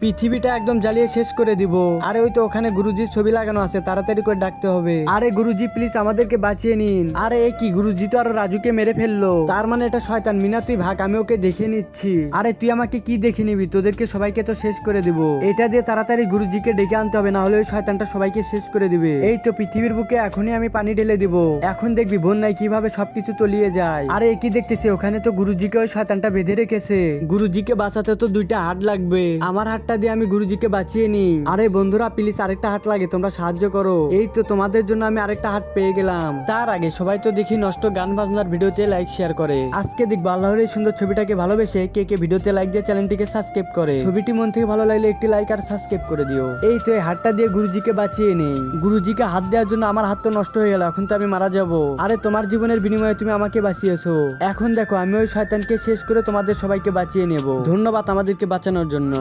পৃথিবীটা একদম জ্বালিয়ে শেষ করে দিব। আরে ওই তো ওখানে গুরুজির ছবি লাগানো আছে, তাড়াতাড়ি করে ডাকতে হবে। আরে গুরুজি প্লিজ আমাদেরকে বাঁচিয়ে নিন। আরে এ কি, গুরুজি তো আরো রাজুকে মেরে ফেললো। তার মানে এটা শয়তান। মিনা তুই ভাগ, আমি ওকে দেখে নিচ্ছি। আরে তুই আমাকে কি দেখে নিবি, তোদেরকে সবাইকে তো শেষ করে দিব। এটা দিয়ে তাড়াতাড়ি গুরুজিকে ডেকে আনতে হবে, না হলে ওই শয়তানটা সবাইকে শেষ করে দিবে। এই তো পৃথিবীর বুকে এখনই আমি পানি ঢেলে দিব। এখন দেখবি বন্যায় কিভাবে সবকিছু তলিয়ে যায়। আরে কি দেখতেছি, ওখানে তো গুরুজিকে ওই শয়তানটা বেঁধে রেখেছে। গুরুজিকে বাঁচাতে তো 2টা হাত লাগবে। আমার হাতটা দিয়ে আমি গুরুজিকে বাঁচিয়ে নি। আরে বন্ধুরা প্লিজ আরেকটা হাত লাগে, তোমরা সাহায্য করো। এই তো তোমাদের জন্য আমি আরেকটা হাত পেয়ে গেলাম। তার আগে সবাই তো দেখি নষ্ট গান বাজনার ভিডিওতে লাইক শেয়ার করে। আজকে দেখবো আল্লাহর এই সুন্দর ছবিটাকে ভালোবেসে কে কে ভিডিওতে লাইক দিয়ে চ্যানেলটিকে সাবস্ক্রাইব করে। ছবিটি মন থেকে ভালো লাগলে একটি লাইক আর সাবস্ক্রাইব করে দিও। এই তো এই হাতটা দিয়ে গুরুজিকে বাঁচিয়ে নেই। গুরুজিকে হাত দেওয়ার জন্য আমার হাত তো নষ্ট হয়ে গেল, এখন তো আমি মারা যাব। আরে তোমার জীবনের বিনিময়ে তুমি আমাকে বাঁচিয়েছো। এখন দেখো আমি ওই শয়তানকে শেষ করে তোমাদের সবাইকে বাঁচিয়ে নেব। ধন্যবাদ আমাদেরকে বাঁচানোর জন্য।